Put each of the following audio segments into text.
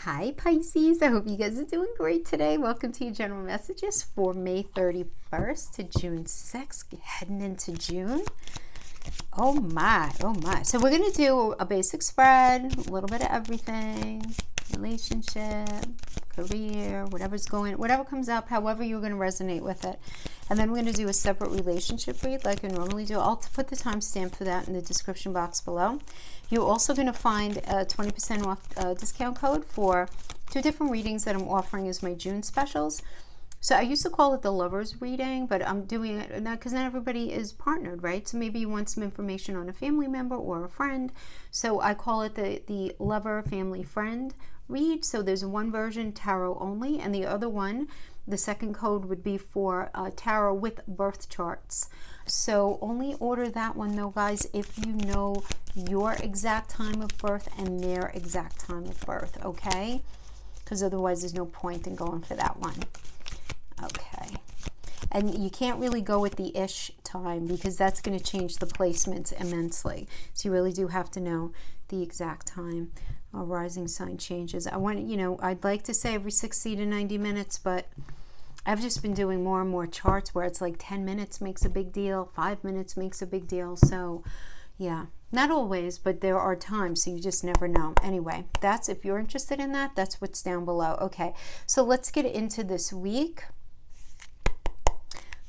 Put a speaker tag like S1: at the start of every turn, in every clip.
S1: Hi Pisces, I hope you guys are doing great today. Welcome to your general messages for May 31st to June 6th, heading into June. Oh my. So we're going to do a basic spread, a little bit of everything, relationship, career, whatever comes up, however you're going to resonate with it. And then we're going to do a separate relationship read like I normally do. I'll put the timestamp for that in the description box below. You're also going to find a 20% off discount code for 2 different readings that I'm offering as my June specials. So I used to call it the lover's reading, but I'm doing it now because not everybody is partnered, right? So maybe you want some information on a family member or a friend. So I call it the lover, family, friend read. So there's one version, tarot only, and the other one, the second code would be for tarot with birth charts. So only order that one though, guys, if you know your exact time of birth and their exact time of birth, okay? Because otherwise there's no point in going for that one. Okay. And you can't really go with the ish time because that's going to change the placements immensely. So you really do have to know the exact time rising sign changes. I'd like to say every 60 to 90 minutes, but I've just been doing more and more charts where it's like 10 minutes makes a big deal, 5 minutes makes a big deal. So yeah, not always, but there are times, so you just never know. Anyway, that's, if you're interested in that, that's what's down below. Okay, so let's get into this week.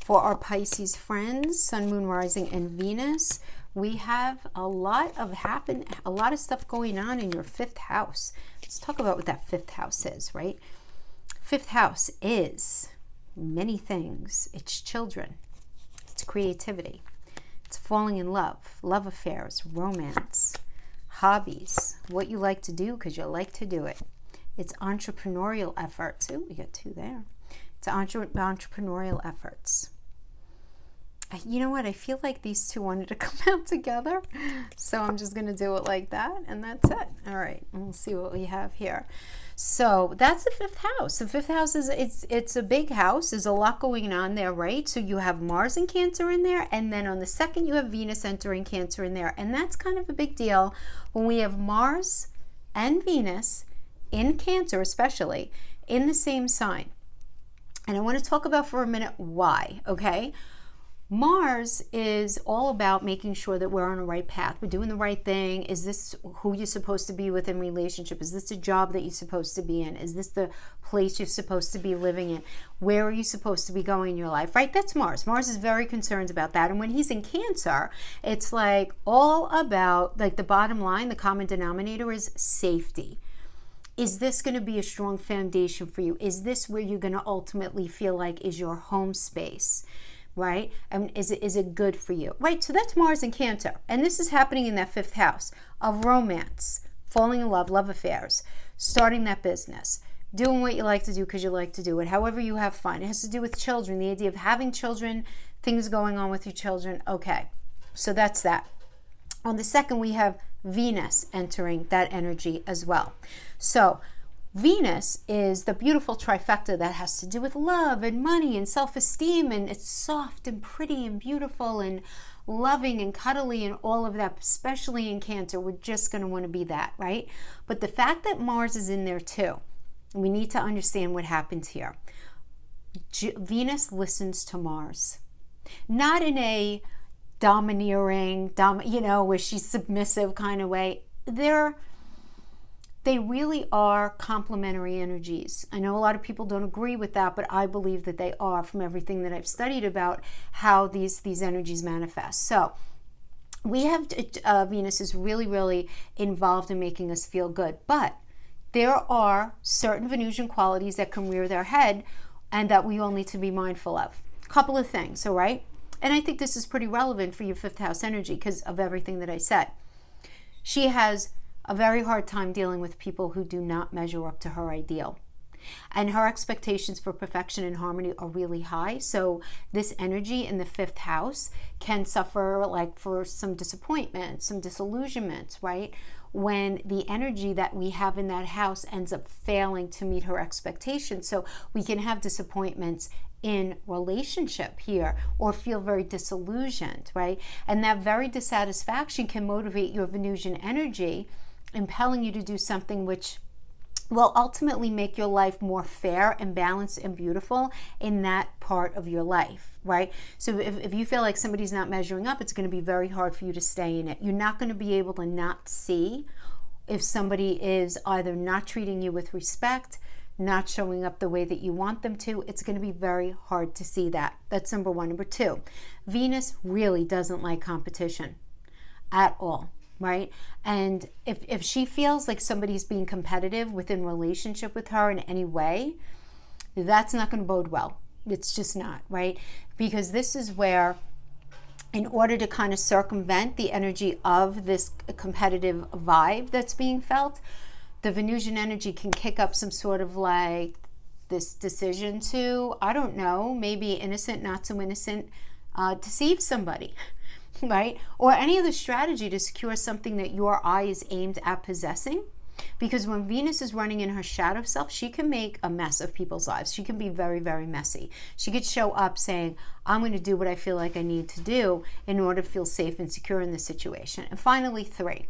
S1: For our Pisces friends, Sun, Moon, Rising, and Venus, we have a lot of stuff going on in your 5th house. Let's talk about what that 5th house is, right? 5th house is many things. It's children, it's creativity, it's falling in love, love affairs, romance, hobbies, what you like to do because you like to do it. It's entrepreneurial efforts. Ooh, we got 2 there. It's entrepreneurial efforts. You know what? I feel like these 2 wanted to come out together. So I'm just going to do it like that. And that's it. All right. And we'll see what we have here. So that's the 5th house. The 5th house is, it's a big house. There's a lot going on there, right? So you have Mars and Cancer in there. And then on the 2nd, you have Venus entering Cancer in there. And that's kind of a big deal when we have Mars and Venus in Cancer, especially in the same sign. And I want to talk about for a minute why, okay? Mars is all about making sure that we're on the right path. We're doing the right thing. Is this who you're supposed to be with in relationship? Is this a job that you're supposed to be in? Is this the place you're supposed to be living in? Where are you supposed to be going in your life, right? That's Mars. Mars is very concerned about that. And when he's in Cancer, it's like all about, like, the bottom line, the common denominator is safety. Is this going to be a strong foundation for you? Is this where you're going to ultimately feel like is your home space? Right? And is it good for you? Right? So that's Mars in Cancer. And this is happening in that 5th house of romance, falling in love, love affairs, starting that business, doing what you like to do because you like to do it, however you have fun. It has to do with children, the idea of having children, things going on with your children. Okay, so that's that. On the 2nd, we have Venus entering that energy as well. So Venus is the beautiful trifecta that has to do with love and money and self-esteem, and it's soft and pretty and beautiful and loving and cuddly and all of that, especially in Cancer. We're just going to want to be that, right? But the fact that Mars is in there too, we need to understand what happens here. Venus listens to Mars, not in a domineering, where she's submissive kind of way. They really are complementary energies. I know a lot of people don't agree with that, but I believe that they are from everything that I've studied about how these energies manifest. So we have Venus is really, really involved in making us feel good, but there are certain Venusian qualities that can rear their head and that we all need to be mindful of. A couple of things, all right? And I think this is pretty relevant for your 5th house energy because of everything that I said. She has a very hard time dealing with people who do not measure up to her ideal. And her expectations for perfection and harmony are really high. So this energy in the 5th house can suffer like for some disappointment, some disillusionment, right? When the energy that we have in that house ends up failing to meet her expectations. So we can have disappointments in relationship here or feel very disillusioned, right? And that very dissatisfaction can motivate your Venusian energy, impelling you to do something which will ultimately make your life more fair and balanced and beautiful in that part of your life, right? So if you feel like somebody's not measuring up, it's going to be very hard for you to stay in it. You're not going to be able to not see if somebody is either not treating you with respect, not showing up the way that you want them to. It's going to be very hard to see that. That's number one. Number two, Venus really doesn't like competition at all. Right? And if she feels like somebody's being competitive within relationship with her in any way, that's not going to bode well. It's just not, right? Because this is where, in order to kind of circumvent the energy of this competitive vibe that's being felt, the Venusian energy can kick up some sort of like this decision to, I don't know, maybe innocent, not so innocent, deceive somebody. Right? Or any other strategy to secure something that your eye is aimed at possessing. Because when Venus is running in her shadow self, she can make a mess of people's lives. She can be very, very messy. She could show up saying, I'm going to do what I feel like I need to do in order to feel safe and secure in this situation. And finally, 3.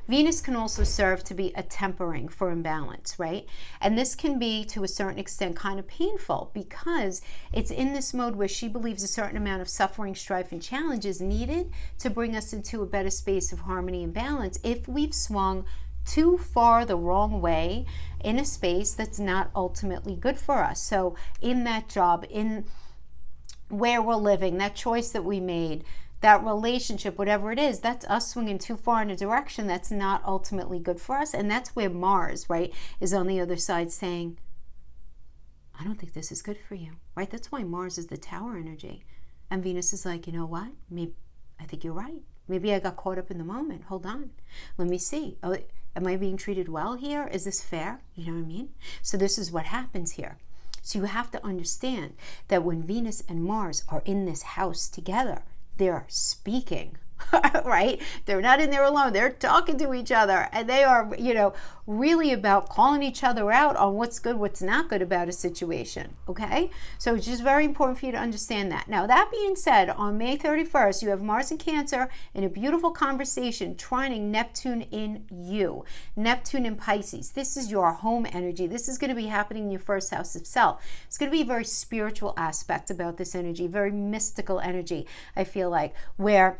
S1: Venus can also serve to be a tempering for imbalance, right? And this can be, to a certain extent, kind of painful because it's in this mode where she believes a certain amount of suffering, strife, and challenge is needed to bring us into a better space of harmony and balance if we've swung too far the wrong way in a space that's not ultimately good for us. So in that job, in where we're living, that choice that we made, that relationship, whatever it is, that's us swinging too far in a direction that's not ultimately good for us. And that's where Mars, right, is on the other side saying, I don't think this is good for you, right? That's why Mars is the tower energy. And Venus is like, you know what? Maybe I think you're right. Maybe I got caught up in the moment. Hold on. Let me see. Oh, am I being treated well here? Is this fair? You know what I mean? So this is what happens here. So you have to understand that when Venus and Mars are in this house together, they're speaking, right? They're not in there alone. They're talking to each other, and they are, really about calling each other out on what's good, what's not good about a situation, okay? So it's just very important for you to understand that. Now, that being said, on May 31st, you have Mars in Cancer in a beautiful conversation, trining Neptune in you, Neptune in Pisces. This is your home energy. This is going to be happening in your first house of self. It's going to be a very spiritual aspect about this energy, very mystical energy, I feel like, where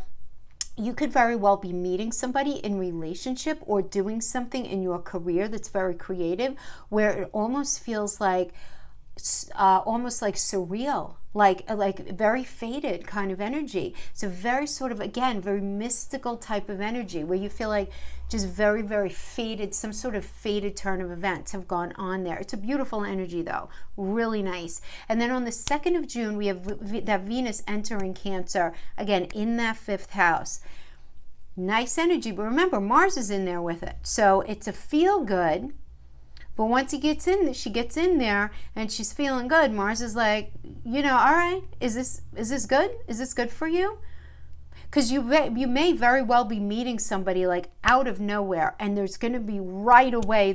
S1: you could very well be meeting somebody in relationship or doing something in your career that's very creative, where it almost feels like almost like surreal, like very faded kind of energy. It's a very sort of, again, very mystical type of energy where you feel like just very, very faded, some sort of faded turn of events have gone on there. It's a beautiful energy though, really nice. And then on the 2nd of June, we have that Venus entering Cancer, again, in that 5th house. Nice energy, but remember, Mars is in there with it. So it's a feel good. But once she gets in there and she's feeling good, Mars is like, all right, is this good? Is this good for you? Because you may very well be meeting somebody like out of nowhere, and there's going to be right away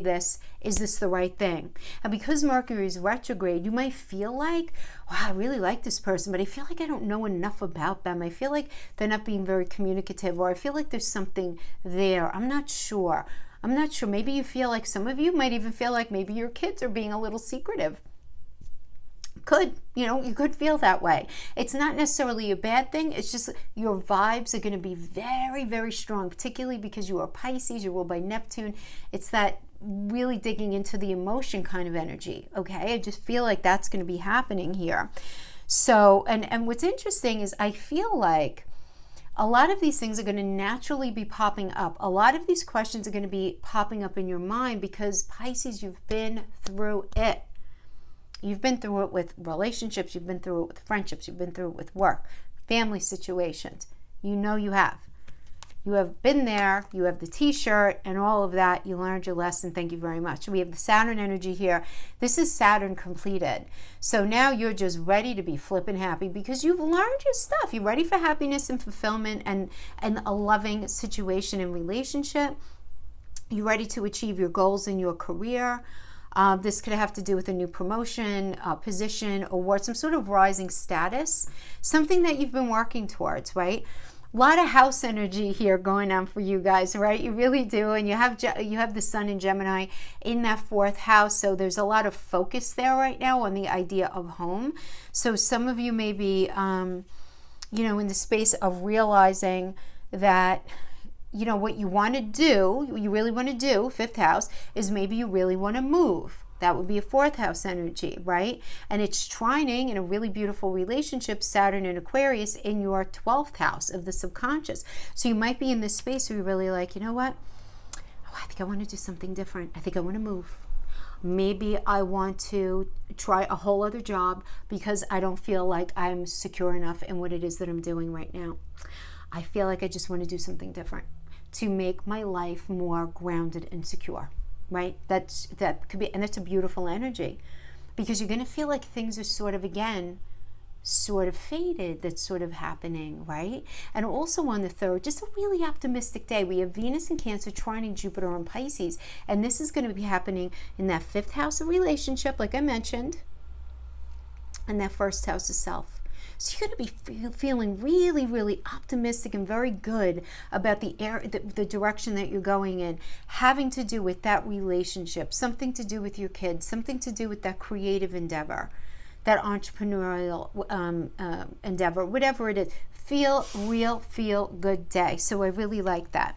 S1: is this the right thing? And because Mercury is retrograde, you might feel like, wow, I really like this person, but I feel like I don't know enough about them. I feel like they're not being very communicative, or I feel like there's something there. I'm not sure. Maybe you feel like, some of you might even feel like maybe your kids are being a little secretive. You could feel that way. It's not necessarily a bad thing. It's just your vibes are going to be very, very strong, particularly because you are Pisces, you're ruled by Neptune. It's that really digging into the emotion kind of energy, okay? I just feel like that's going to be happening here. So, and what's interesting is I feel like a lot of these things are going to naturally be popping up. A lot of these questions are going to be popping up in your mind because, Pisces, you've been through it. You've been through it with relationships. You've been through it with friendships. You've been through it with work, family situations. You have. You have been there. You have the t-shirt and all of that. You learned your lesson. Thank you very much. We have the Saturn energy here. This is Saturn completed. So now you're just ready to be flipping happy because you've learned your stuff. You're ready for happiness and fulfillment and a loving situation and relationship. You're ready to achieve your goals in your career. This could have to do with a new promotion, position, award, some sort of rising status, something that you've been working towards, right? A lot of house energy here going on for you guys, right? You really do. And you have the sun in Gemini in that 4th house. So there's a lot of focus there right now on the idea of home. So some of you may be, in the space of realizing that, what you want to do, what you really want to do, 5th house, is maybe you really want to move. That would be a 4th house energy, right? And it's trining in a really beautiful relationship, Saturn and Aquarius, in your 12th house of the subconscious. So you might be in this space where you're really like, you know what? Oh, I think I want to do something different. I think I want to move. Maybe I want to try a whole other job because I don't feel like I'm secure enough in what it is that I'm doing right now. I feel like I just want to do something different to make my life more grounded and secure. Right? That could be, and that's a beautiful energy, because you're going to feel like things are sort of faded. That's sort of happening, right? And also on the 3rd, just a really optimistic day. We have Venus in Cancer trining Jupiter on Pisces, and this is going to be happening in that 5th house of relationship, like I mentioned, and that 1st house of self. So you're going to be feeling really, really optimistic and very good about the direction that you're going in, having to do with that relationship, something to do with your kids, something to do with that creative endeavor, that entrepreneurial endeavor, whatever it is. Feel good day. So I really like that.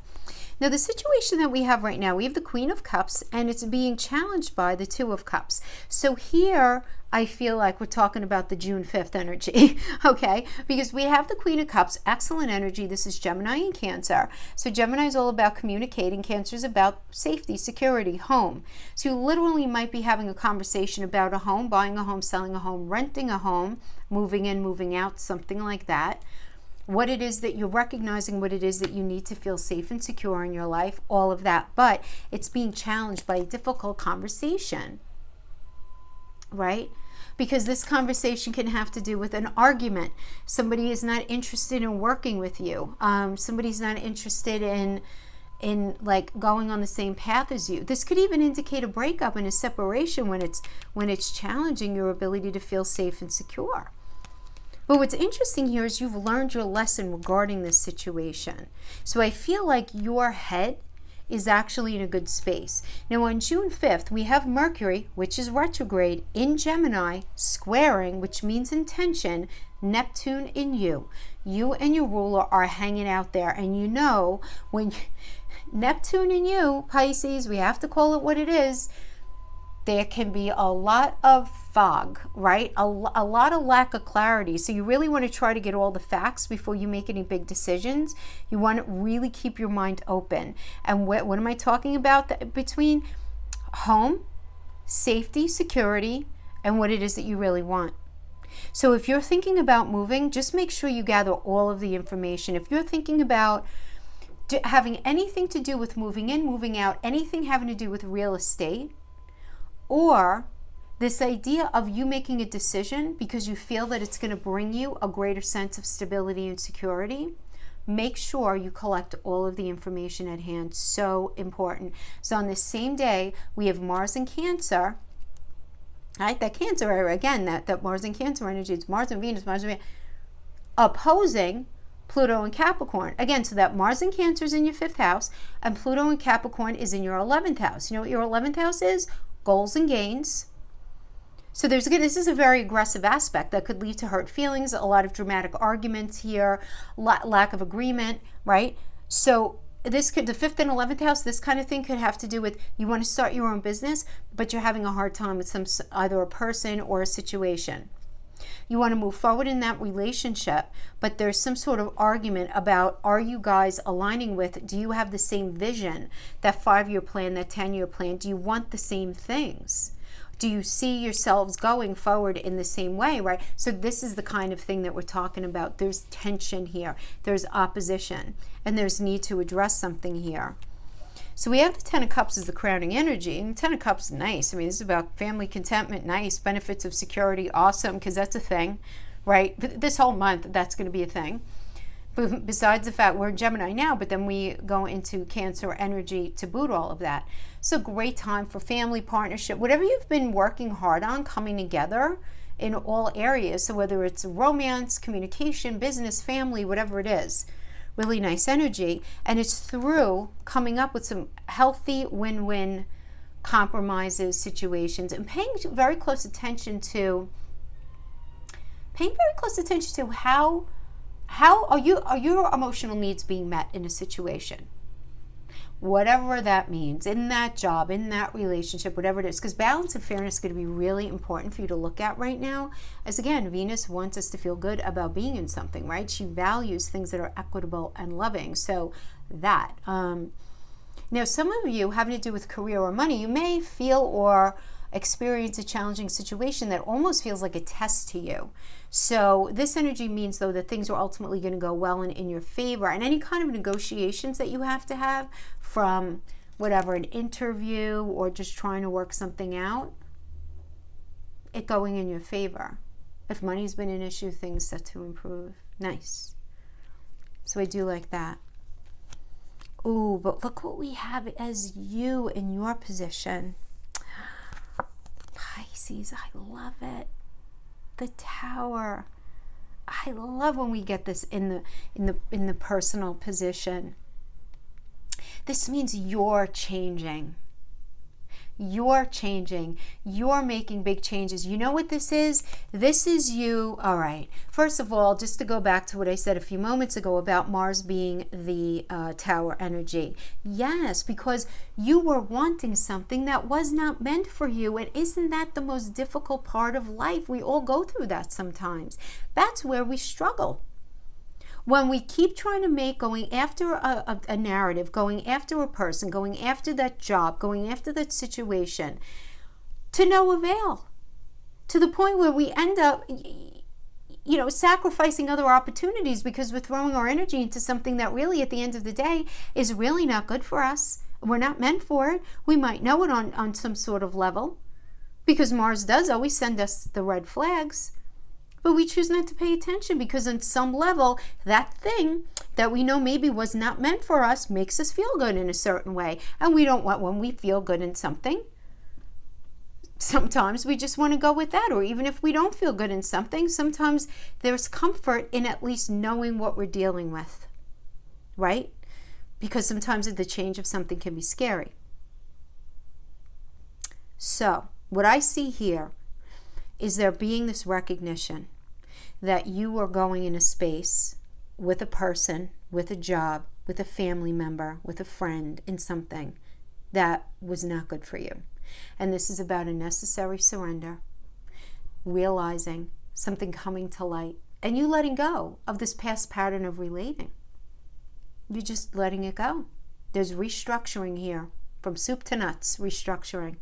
S1: Now, the situation that we have right now, we have the Queen of Cups, and it's being challenged by the 2 of Cups. So here, I feel like we're talking about the June 5th energy, okay? Because we have the Queen of Cups, excellent energy. This is Gemini and Cancer. So Gemini is all about communicating. Cancer is about safety, security, home. So you literally might be having a conversation about a home, buying a home, selling a home, renting a home, moving in, moving out, something like that. What it is that you're recognizing, what it is that you need to feel safe and secure in your life, all of that. But it's being challenged by a difficult conversation, right? Because this conversation can have to do with an argument. Somebody is not interested in working with you. Somebody's not interested in like going on the same path as you. This could even indicate a breakup and a separation when it's challenging your ability to feel safe and secure. But what's interesting here is you've learned your lesson regarding this situation. So I feel like your head is actually in a good space. Now on June 5th, we have Mercury, which is retrograde, in Gemini, squaring, which means intention, Neptune in you. You and your ruler are hanging out there. And when Neptune in you, Pisces, we have to call it what it is, there can be a lot of fog, right? A lot of lack of clarity. So you really want to try to get all the facts before you make any big decisions. You want to really keep your mind open. And what am I talking about? Between home, safety, security, and what it is that you really want. So if you're thinking about moving, just make sure you gather all of the information. If you're thinking about having anything to do with moving in, moving out, anything having to do with real estate, or this idea of you making a decision because you feel that it's going to bring you a greater sense of stability and security, make sure you collect all of the information at hand. So important. So on this same day, we have Mars in Cancer, right? That Cancer, again, that Mars and Cancer energy, it's Mars and Venus, opposing Pluto and Capricorn. Again, so that Mars and Cancer is in your 5th house, and Pluto and Capricorn is in your 11th house. You know what your 11th house is? Goals and gains. So this is a very aggressive aspect that could lead to hurt feelings, a lot of dramatic arguments here, lack of agreement, right? So the 5th and 11th house, this kind of thing could have to do with you want to start your own business, but you're having a hard time with either a person or a situation. You want to move forward in that relationship, but there's some sort of argument about, are you guys aligning with, do you have the same vision, that 5-year plan, that 10-year plan? Do you want the same things? Do you see yourselves going forward in the same way, right? So this is the kind of thing that we're talking about. There's tension here. There's opposition, and there's need to address something here. So we have the 10 of Cups as the crowning energy, and 10 of Cups is nice. I mean, this is about family contentment, nice, benefits of security, awesome, because that's a thing, right? This whole month, that's going to be a thing. But besides the fact we're in Gemini now, but then we go into Cancer energy to boot all of that. So great time for family, partnership, whatever you've been working hard on coming together in all areas. So whether it's romance, communication, business, family, whatever it is, really nice energy. And it's through coming up with some healthy win-win compromises, situations, and paying very close attention to how are your emotional needs being met in a situation, whatever that means, in that job, in that relationship, whatever it is. Because balance and fairness is going to be really important for you to look at right now, as again, Venus wants us to feel good about being in something, right? She values things that are equitable and loving. So that now, some of you, having to do with career or money, you may feel or experience a challenging situation that almost feels like a test to you. So this energy means, though, that things are ultimately going to go well and in your favor. And any kind of negotiations that you have to have, from whatever, an interview or just trying to work something out, it going in your favor. If money's been an issue, things set to improve. Nice. So I do like that. Ooh, but look what we have as you in your position. Pisces, I love it. The Tower. I love when we get this in the personal position. This means you're changing. You're changing. You're making big changes. You know what this is? This is you. All right. First of all, just to go back to what I said a few moments ago about Mars being the Tower energy. Yes, because you were wanting something that was not meant for you. And isn't that the most difficult part of life? We all go through that sometimes. That's where we struggle. When we keep trying to going after a narrative, going after a person, going after that job, going after that situation, to no avail, to the point where we end up, sacrificing other opportunities because we're throwing our energy into something that really, at the end of the day, is really not good for us. We're not meant for it. We might know it on some sort of level, because Mars does always send us the red flags. But we choose not to pay attention because on some level, that thing that we know maybe was not meant for us makes us feel good in a certain way. And we don't want, when we feel good in something, sometimes we just want to go with that. Or even if we don't feel good in something, sometimes there's comfort in at least knowing what we're dealing with, right? Because sometimes the change of something can be scary. So what I see here is there being this recognition that you are going in a space with a person, with a job, with a family member, with a friend, in something that was not good for you. And this is about a necessary surrender, realizing something coming to light, and you letting go of this past pattern of relating. You're just letting it go. There's restructuring here, from soup to nuts, restructuring.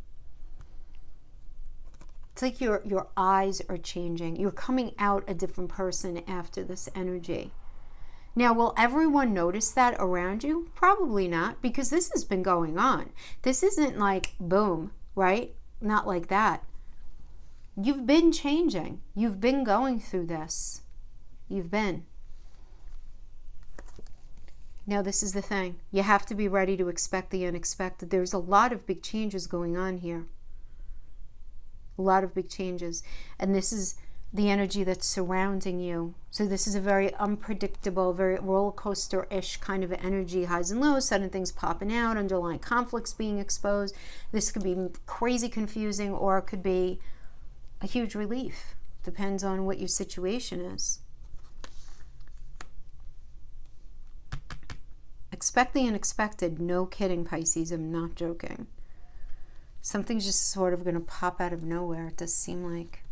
S1: It's like your eyes are changing. You're coming out a different person after this energy. Now, will everyone notice that around you? Probably not, because this has been going on. This isn't like boom, right? Not like that. You've been changing. You've been going through this. You've been. Now, this is the thing. You have to be ready to expect the unexpected. There's a lot of big changes going on here. A lot of big changes. And this is the energy that's surrounding you. So this is a very unpredictable, very roller coaster-ish kind of energy, highs and lows, sudden things popping out, underlying conflicts being exposed. This could be crazy confusing, or it could be a huge relief. Depends on what your situation is. Expect the unexpected. No kidding, Pisces. I'm not joking. Something's just sort of going to pop out of nowhere, it does seem like.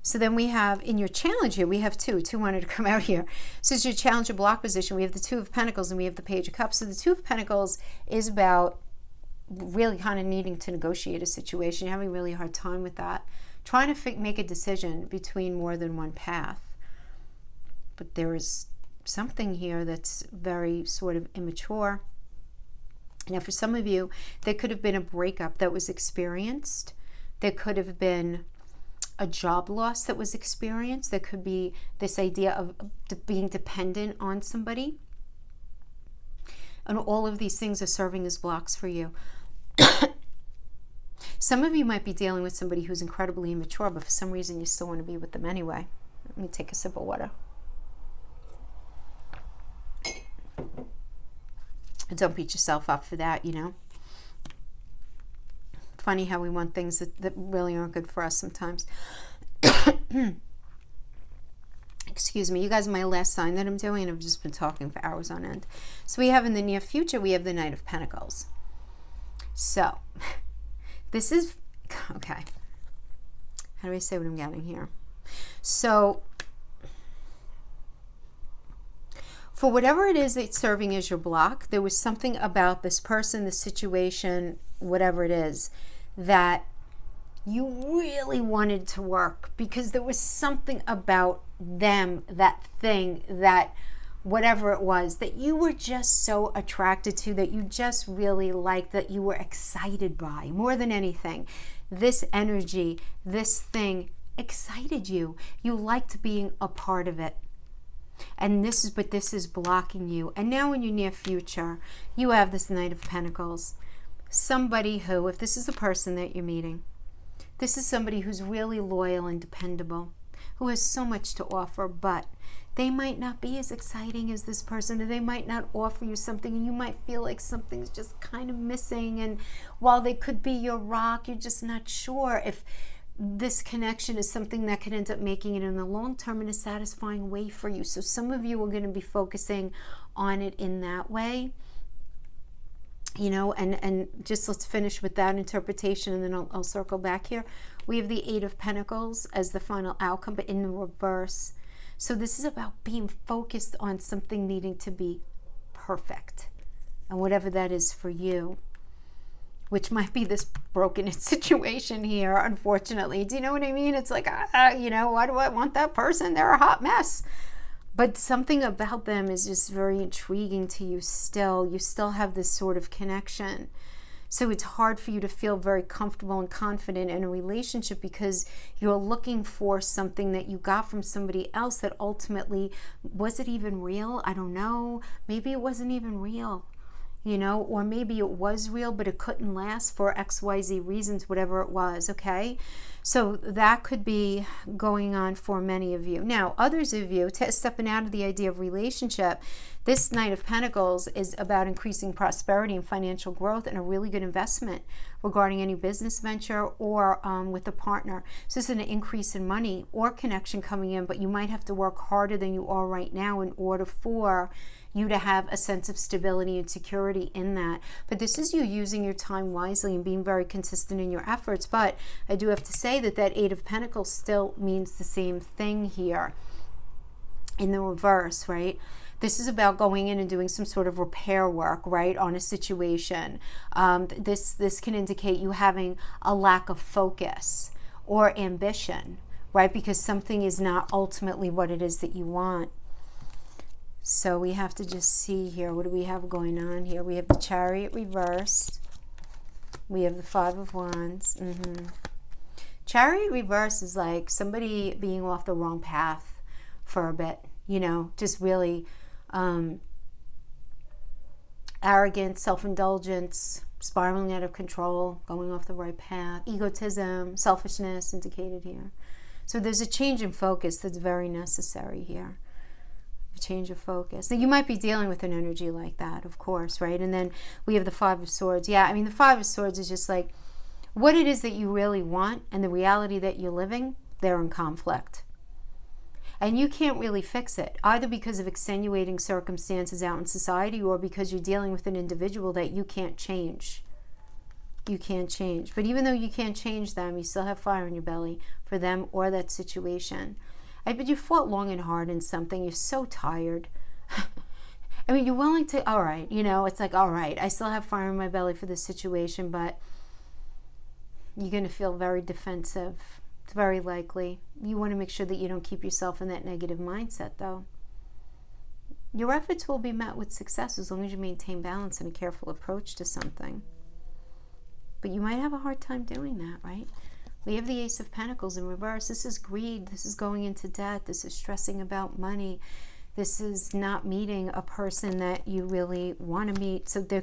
S1: So then we have, in your challenge here, we have two wanted to come out here. So it's your challenge or block position. We have the Two of Pentacles and we have the Page of Cups. So the Two of Pentacles is about really kind of needing to negotiate a situation. You're having a really hard time with that. Trying to make a decision between more than one path. But there is something here that's very sort of immature. Now, for some of you, there could have been a breakup that was experienced. There could have been a job loss that was experienced. There could be this idea of being dependent on somebody. And all of these things are serving as blocks for you. Some of you might be dealing with somebody who's incredibly immature, but for some reason you still want to be with them anyway. Let me take a sip of water. Don't beat yourself up for that, you know. Funny how we want things that really aren't good for us sometimes. Excuse me, you guys are my last sign that I'm doing. I've just been talking for hours on end. So we have in the near future, we have the Knight of Pentacles. So this is, okay. How do I say what I'm getting here? So for whatever it is that's serving as your block, there was something about this person, the situation, whatever it is, that you really wanted to work because there was something about them, that thing, that whatever it was, that you were just so attracted to, that you just really liked, that you were excited by more than anything. This energy, this thing excited you. You liked being a part of it. And this is blocking you. And now in your near future, you have this Knight of Pentacles. Somebody who, if this is the person that you're meeting, this is somebody who's really loyal and dependable, who has so much to offer, but they might not be as exciting as this person, or they might not offer you something, and you might feel like something's just kind of missing. And while they could be your rock, you're just not sure if this connection is something that could end up making it in the long term in a satisfying way for you. So some of you are going to be focusing on it in that way. You know, and just let's finish with that interpretation, and then I'll circle back here. We have the Eight of Pentacles as the final outcome, but in the reverse. So this is about being focused on something needing to be perfect, and whatever that is for you, which might be this broken situation here, unfortunately. Do you know what I mean? It's like, you know, why do I want that person? They're a hot mess. But something about them is just very intriguing to you still. You still have this sort of connection. So it's hard for you to feel very comfortable and confident in a relationship because you're looking for something that you got from somebody else that ultimately, was it even real? I don't know. Maybe it wasn't even real, you know, or maybe it was real, but it couldn't last for XYZ reasons, whatever it was, okay? So that could be going on for many of you. Now, others of you, stepping out of the idea of relationship, this Knight of Pentacles is about increasing prosperity and financial growth and a really good investment regarding any business venture or with a partner. So this is an increase in money or connection coming in, but you might have to work harder than you are right now in order for you to have a sense of stability and security in that. But this is you using your time wisely and being very consistent in your efforts. But I do have to say that that Eight of Pentacles still means the same thing here in the reverse, right? This is about going in and doing some sort of repair work, right, on a situation. This can indicate you having a lack of focus or ambition, right? Because something is not ultimately what it is that you want. So we have to just see here, what do we have going on here? We have the Chariot reversed. We have the Five of Wands. Chariot reverse is like somebody being off the wrong path for a bit, you know, just really arrogance, self-indulgence, spiraling out of control, going off the right path, egotism, selfishness indicated here. So there's a change in focus that's very necessary here. A change of focus. Now you might be dealing with an energy like that, of course, right? And then we have the Five of Swords. Yeah, I mean, the Five of Swords is just like what it is that you really want and the reality that you're living, they're in conflict. And you can't really fix it, either because of extenuating circumstances out in society or because you're dealing with an individual that you can't change. You can't change. But even though you can't change them, you still have fire in your belly for them or that situation. But you fought long and hard in something. You're so tired. I mean, you're willing to, all right, you know, it's like, all right, I still have fire in my belly for this situation, but you're going to feel very defensive. It's very likely. You want to make sure that you don't keep yourself in that negative mindset, though. Your efforts will be met with success as long as you maintain balance and a careful approach to something. But you might have a hard time doing that, right? We have the Ace of Pentacles in reverse. This is greed. This is going into debt. This is stressing about money. This is not meeting a person that you really want to meet. So there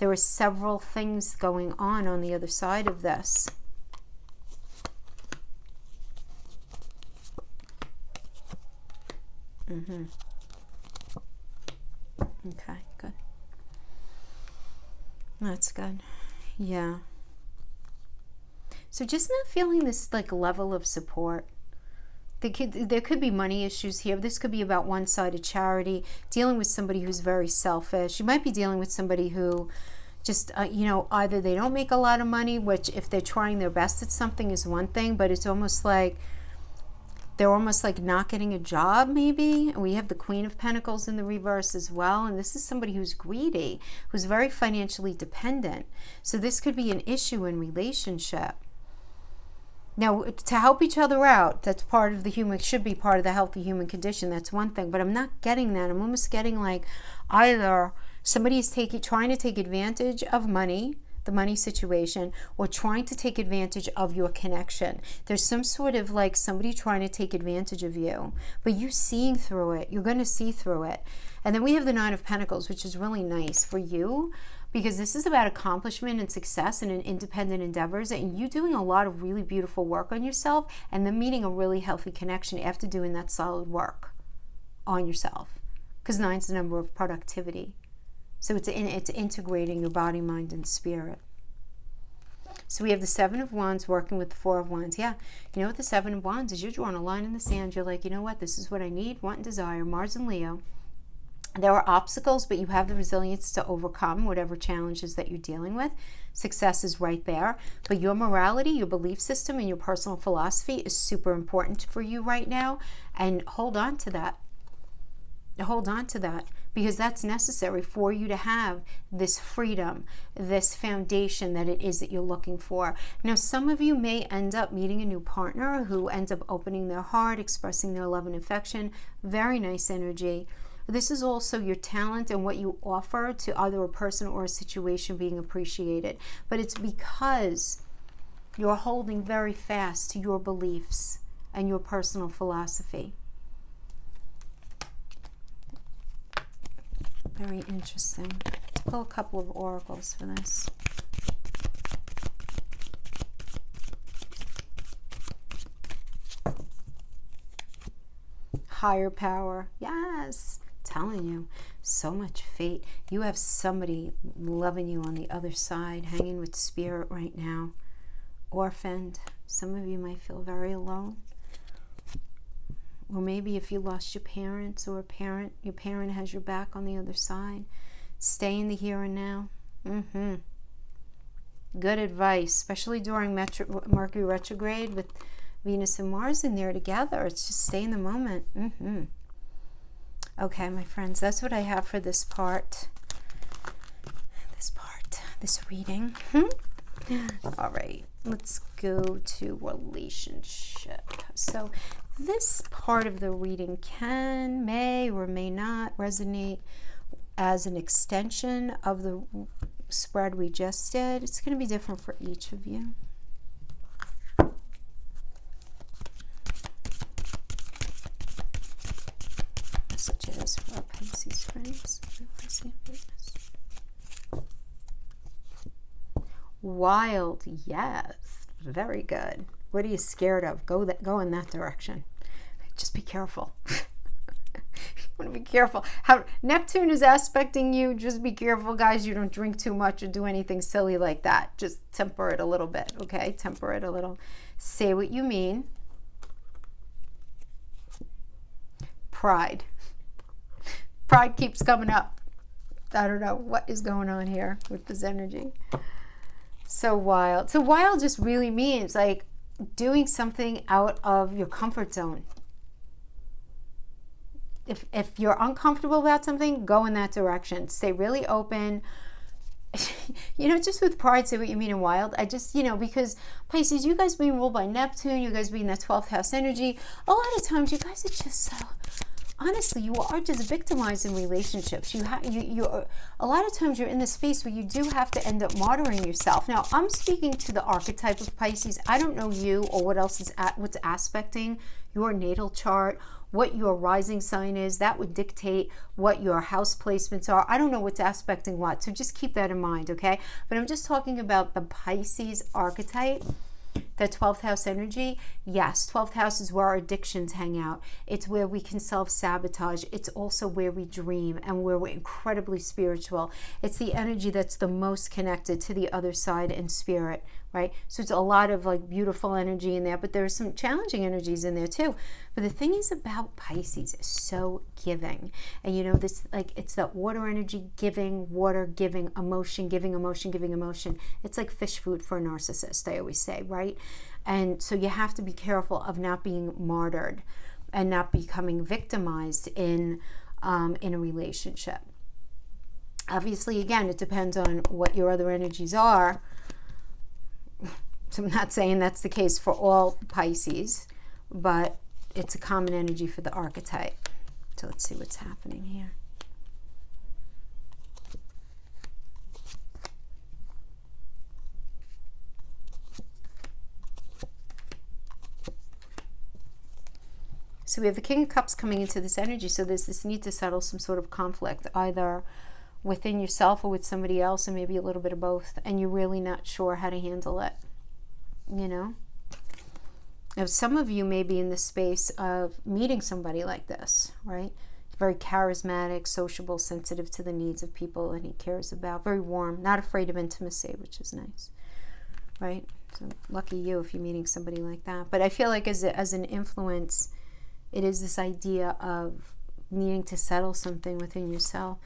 S1: are several things going on the other side of this. Okay, good. That's good. Yeah. So just not feeling this like level of support. There could be money issues here. This could be about one-sided charity, dealing with somebody who's very selfish. You might be dealing with somebody who just, either they don't make a lot of money, which if they're trying their best at something is one thing, but it's almost like they're almost like not getting a job maybe. And we have the Queen of Pentacles in the reverse as well. And this is somebody who's greedy, who's very financially dependent. So this could be an issue in relationship. Now, to help each other out, that's part of the human, should be part of the healthy human condition. That's one thing, but I'm not getting that. I'm almost getting like either somebody is trying to take advantage of money, the money situation, or trying to take advantage of your connection. There's some sort of like somebody trying to take advantage of you, but you seeing through it. You're going to see through it. And then we have the Knight of Pentacles, which is really nice for you, because this is about accomplishment and success and independent endeavors, and you doing a lot of really beautiful work on yourself and then meeting a really healthy connection after doing that solid work on yourself, because 9's the number of productivity. So it's integrating your body, mind, and spirit. So we have the 7 of Wands working with the 4 of Wands. Yeah, you know what the 7 of Wands is? You're drawing a line in the sand. You're like, you know what? This is what I need, want, and desire. Mars and Leo. There are obstacles, but you have the resilience to overcome whatever challenges that you're dealing with. Success is right there. But your morality, your belief system, and your personal philosophy is super important for you right now. And hold on to that. Hold on to that, because that's necessary for you to have this freedom, this foundation that it is that you're looking for. Now, some of you may end up meeting a new partner who ends up opening their heart, expressing their love and affection. Very nice energy. This is also your talent and what you offer to either a person or a situation being appreciated. But it's because you're holding very fast to your beliefs and your personal philosophy. Very interesting. Let's pull a couple of oracles for this. Higher power. Yes. Telling you, so much fate. You have somebody loving you on the other side, hanging with spirit right now. Orphaned. Some of you might feel very alone. Or maybe if you lost your parents or your parent has your back on the other side. Stay in the here and now. Good advice, especially during Mercury retrograde with Venus and Mars in there together. It's just stay in the moment. Okay, my friends, that's what I have for this part. This reading. All right, let's go to relationship. So this part of the reading may or may not resonate as an extension of the spread we just did. It's going to be different for each of you. Messages for our Pisces friends. Wild, yes, very good. What are you scared of? Go in that direction. Just be careful. You want to be careful. How Neptune is aspecting you. Just be careful, guys. You don't drink too much or do anything silly like that. Just temper it a little bit, okay? Temper it a little. Say what you mean. Pride. Pride keeps coming up. I don't know what is going on here with this energy. So wild. So wild just really means like doing something out of your comfort zone. If you're uncomfortable about something, go in that direction. Stay really open. Just with pride, say what you mean in wild. I just, because Pisces, you guys being ruled by Neptune, you guys being that 12th house energy, a lot of times you guys are just so... Honestly, you are just victimized in relationships. A lot of times you're in the space where you do have to end up martyring yourself. Now, I'm speaking to the archetype of Pisces. I don't know you or what's aspecting your natal chart, what your rising sign is. That would dictate what your house placements are. I don't know what's aspecting what, so just keep that in mind, okay? But I'm just talking about the Pisces archetype. That 12th house energy, yes, 12th house is where our addictions hang out. It's where we can self-sabotage. It's also where we dream and where we're incredibly spiritual. It's the energy that's the most connected to the other side in spirit, right? So it's a lot of like beautiful energy in there, but there's some challenging energies in there too. But the thing is about Pisces, is so giving. And you know, this, like, it's that water energy, giving, water, giving, emotion, giving emotion, giving emotion. It's like fish food for a narcissist, I always say, right? And so you have to be careful of not being martyred and not becoming victimized in a relationship. Obviously, again, it depends on what your other energies are. So I'm not saying that's the case for all Pisces, but it's a common energy for the archetype. So let's see what's happening here. So we have the King of Cups coming into this energy. So there's this need to settle some sort of conflict, either within yourself or with somebody else, or maybe a little bit of both, and you're really not sure how to handle it, you know? Now, some of you may be in the space of meeting somebody like this, right? Very charismatic, sociable, sensitive to the needs of people that he cares about, very warm, not afraid of intimacy, which is nice, right? So lucky you if you're meeting somebody like that. But I feel like as an influence, it is this idea of needing to settle something within yourself.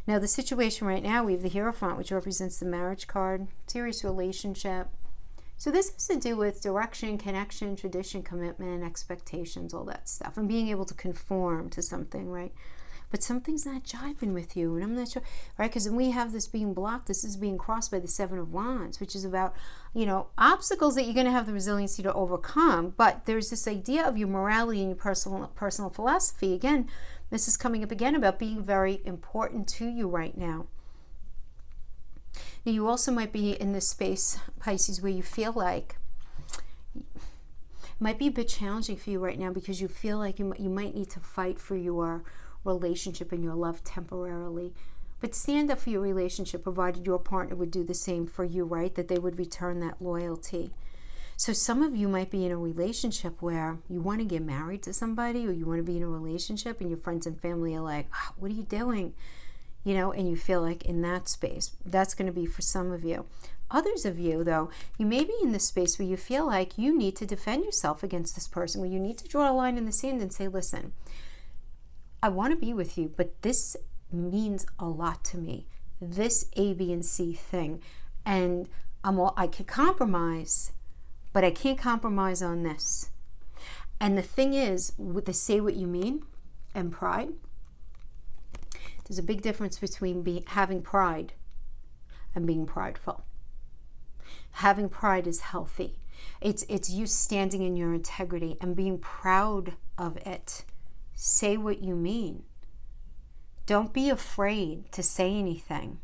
S1: Now, the situation right now, we have the Hierophant, which represents the marriage card, serious relationship. So this has to do with direction, connection, tradition, commitment, expectations, all that stuff, and being able to conform to something, right? But something's not jiving with you, and I'm not sure, right? Because when we have this being blocked, this is being crossed by the Seven of Wands, which is about, you know, obstacles that you're going to have the resiliency to overcome. But there's this idea of your morality and your personal philosophy. Again, this is coming up again about being very important to you right now. Now, you also might be in this space, Pisces, where you feel like it might be a bit challenging for you right now because you feel like you might need to fight for your relationship and your love temporarily. But stand up for your relationship, provided your partner would do the same for you, right? That they would return that loyalty. So some of you might be in a relationship where you want to get married to somebody, or you want to be in a relationship and your friends and family are like, oh, what are you doing? You know, and you feel like in that space, that's going to be for some of you. Others of you, though, you may be in this space where you feel like you need to defend yourself against this person, where you need to draw a line in the sand and say, listen, I want to be with you, but this means a lot to me. This A, B, and C thing. And I could compromise, but I can't compromise on this. And the thing is, with the say what you mean and pride, there's a big difference between having pride and being prideful. Having pride is healthy. It's you standing in your integrity and being proud of it. Say what you mean. Don't be afraid to say anything.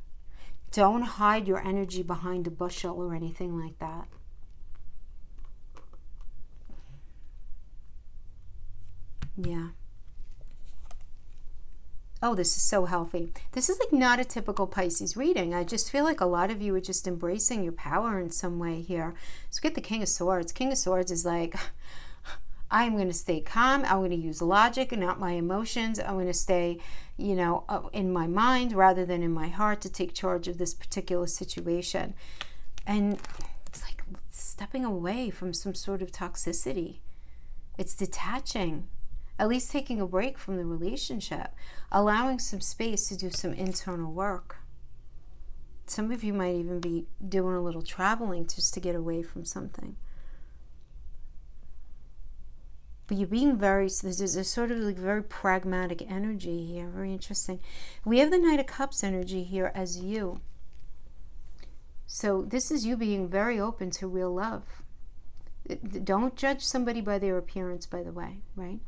S1: Don't hide your energy behind a bushel or anything like that. Yeah. Oh, this is so healthy. This is like not a typical Pisces reading. I just feel like a lot of you are just embracing your power in some way here. So get the King of Swords. King of Swords is like, I'm going to stay calm. I'm going to use logic and not my emotions. I'm going to stay, you know, in my mind rather than in my heart to take charge of this particular situation. And it's like stepping away from some sort of toxicity. It's detaching. At least taking a break from the relationship, allowing some space to do some internal work. Some of you might even be doing a little traveling just to get away from something. But you're being there's a sort of like very pragmatic energy here, very interesting. We have the Knight of Cups energy here as you. So this is you being very open to real love. Don't judge somebody by their appearance, by the way, right?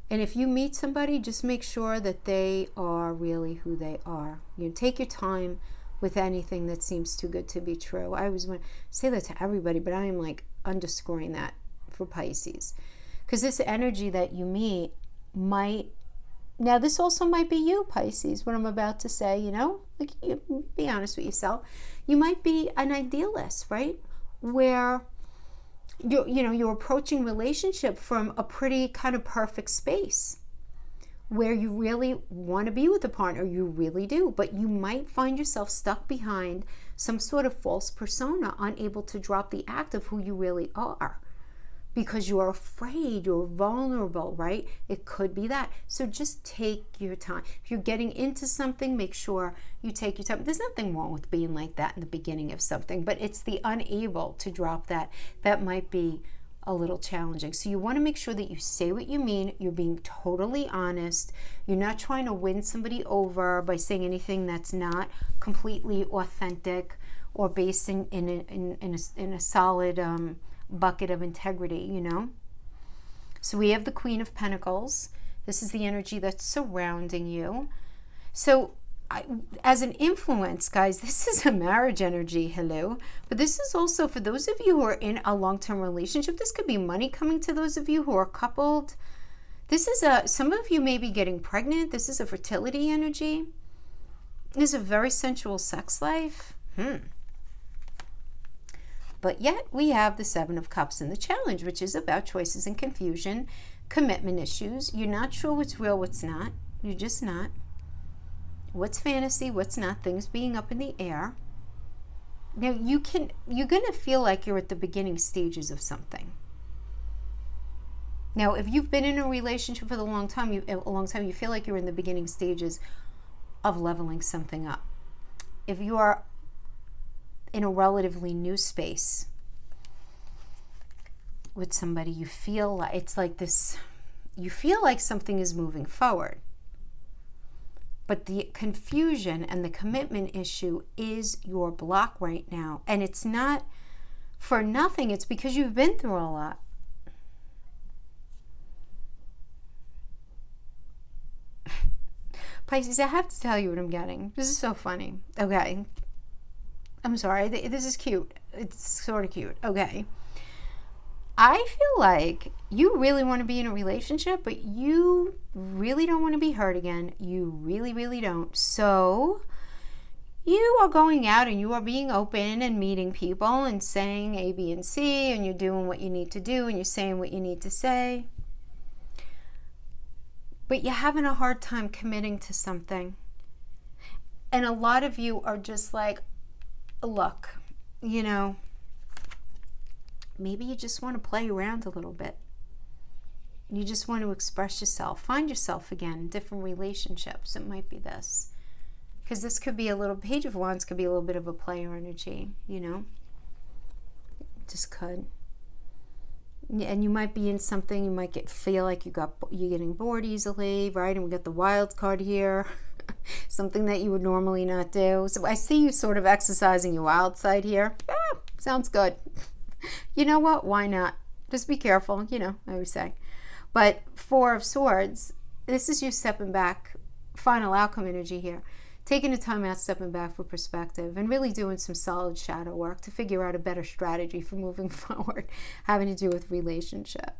S1: And if you meet somebody, just make sure that they are really who they are. You know, take your time with anything that seems too good to be true. I always want to say that to everybody, but I am like underscoring that for Pisces. Because this energy that you meet now this also might be you, Pisces, what I'm about to say, you know? Like, you be honest with yourself. You might be an idealist, right? where you're approaching relationship from a pretty kind of perfect space where you really want to be with a partner, you really do, but you might find yourself stuck behind some sort of false persona, unable to drop the act of who you really are because you're afraid, you're vulnerable, right? It could be that. So just take your time. If you're getting into something, make sure you take your time. There's nothing wrong with being like that in the beginning of something, but it's the unable to drop that might be a little challenging. So you want to make sure that you say what you mean, you're being totally honest, you're not trying to win somebody over by saying anything that's not completely authentic or based in a solid bucket of integrity, So we have the Queen of Pentacles. This is the energy that's surrounding you. So as an influence, guys, this is a marriage energy, hello. But this is also for those of you who are in a long-term relationship. This could be money coming to those of you who are coupled. This is some of you may be getting pregnant. This is a fertility energy. This is a very sensual sex life. But yet we have the Seven of Cups in the challenge, which is about choices and confusion, commitment issues. You're not sure what's real, what's not. You're just not. What's fantasy, what's not, things being up in the air. Now you're going to feel like you're at the beginning stages of something. Now, if you've been in a relationship for a long time, you feel like you're in the beginning stages of leveling something up. If you are in a relatively new space with somebody, you feel like it's like this, you feel like something is moving forward. But the confusion and the commitment issue is your block right now. And it's not for nothing. It's because you've been through a lot. Pisces, I have to tell you what I'm getting. This is so funny. Okay. I'm sorry. This is cute. It's sort of cute. Okay. I feel like you really want to be in a relationship, but you really don't want to be hurt again. You really, really don't. So you are going out and you are being open and meeting people and saying A, B, and C, and you're doing what you need to do and you're saying what you need to say. But you're having a hard time committing to something. And a lot of you are just like, look, maybe you just want to play around a little bit. You just want to express yourself, find yourself again in different relationships. It might be this. Because this could be a little, Page of Wands could be a little bit of a player energy, Just could. And you might be in something, you might feel like you're getting bored easily, right? And we got the wild card here. Something that you would normally not do. So I see you sort of exercising your wild side here. Sounds good. You know what? Why not? Just be careful, I always say. But Four of Swords, this is you stepping back, final outcome energy here. Taking the time out, stepping back for perspective, and really doing some solid shadow work to figure out a better strategy for moving forward, having to do with relationship.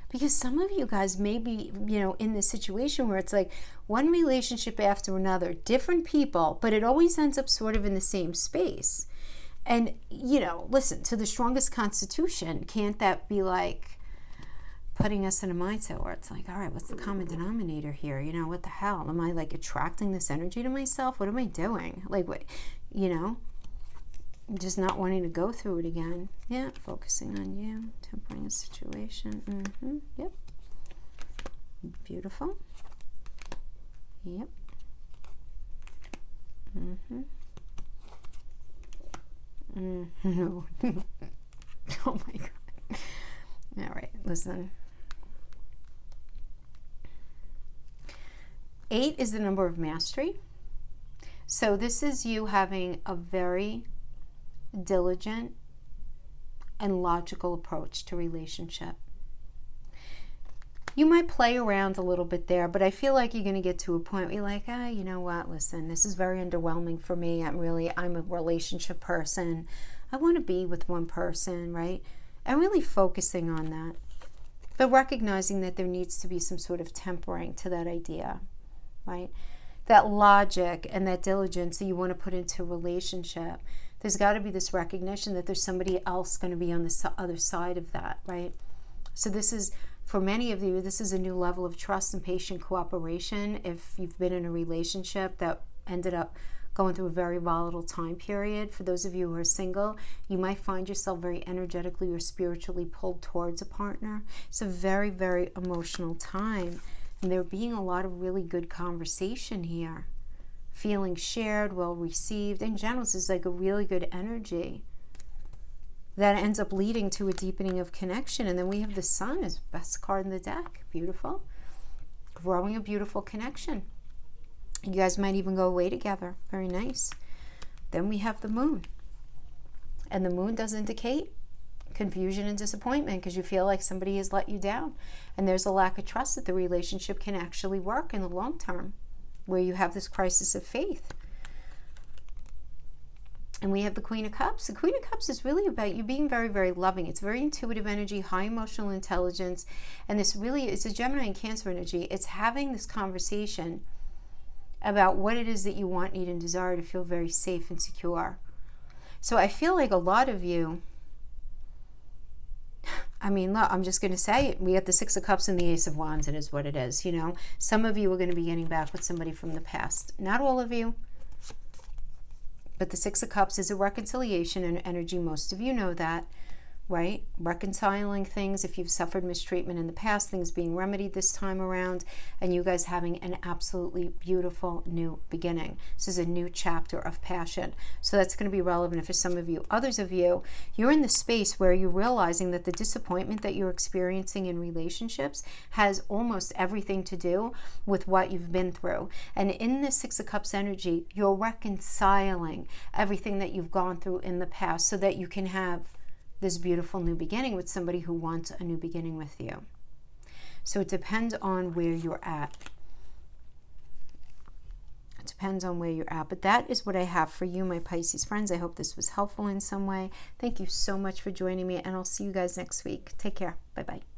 S1: Because some of you guys may be, in this situation where it's like one relationship after another, different people, but it always ends up sort of in the same space. And, listen, to the strongest constitution, can't that be like putting us in a mindset where it's like, all right, what's the common denominator here? What the hell? Am I like attracting this energy to myself? What am I doing? Like, what, just not wanting to go through it again. Yeah, focusing on you, tempering a situation. Yep. Beautiful. Yep. No. Oh my God. All right, listen. 8 is the number of mastery. So this is you having a very diligent and logical approach to relationship. You might play around a little bit there, but I feel like you're going to get to a point where you're like, you know what, listen, this is very underwhelming for me. I'm a relationship person. I want to be with one person, right? I'm really focusing on that. But recognizing that there needs to be some sort of tempering to that idea, right? that logic and that diligence that you want to put into a relationship, there's got to be this recognition that there's somebody else going to be on the other side of that, right? So this is, for many of you, this is a new level of trust and patient cooperation. If you've been in a relationship that ended up going through a very volatile time period, for those of you who are single, you might find yourself very energetically or spiritually pulled towards a partner. It's a very, very emotional time. And there being a lot of really good conversation here. Feeling shared, well received. In general, this is like a really good energy that ends up leading to a deepening of connection. And then we have the Sun as best card in the deck. Beautiful. Growing a beautiful connection. You guys might even go away together. Very nice. Then we have the Moon. And the Moon does indicate confusion and disappointment because you feel like somebody has let you down. And there's a lack of trust that the relationship can actually work in the long term, where you have this crisis of faith. And we have the Queen of Cups. The Queen of Cups is really about you being very, very loving. It's very intuitive energy, high emotional intelligence. And this really is a Gemini and Cancer energy. It's having this conversation about what it is that you want, need, and desire to feel very safe and secure. So I feel like a lot of you, I mean, look, I'm just going to say it. We got the Six of Cups and the Ace of Wands. It is what it is, you know. Some of you are going to be getting back with somebody from the past. Not all of you. But the Six of Cups is a reconciliation and energy. Most of you know that, right? Reconciling things. If you've suffered mistreatment in the past, things being remedied this time around, and you guys having an absolutely beautiful new beginning. This is a new chapter of passion. So that's going to be relevant for some of you. Others of you, you're in the space where you're realizing that the disappointment that you're experiencing in relationships has almost everything to do with what you've been through. And in the Six of Cups energy, you're reconciling everything that you've gone through in the past so that you can have this beautiful new beginning with somebody who wants a new beginning with you. So it depends on where you're at. It depends on where you're at. But that is what I have for you, my Pisces friends. I hope this was helpful in some way. Thank you so much for joining me, and I'll see you guys next week. Take care. Bye-bye.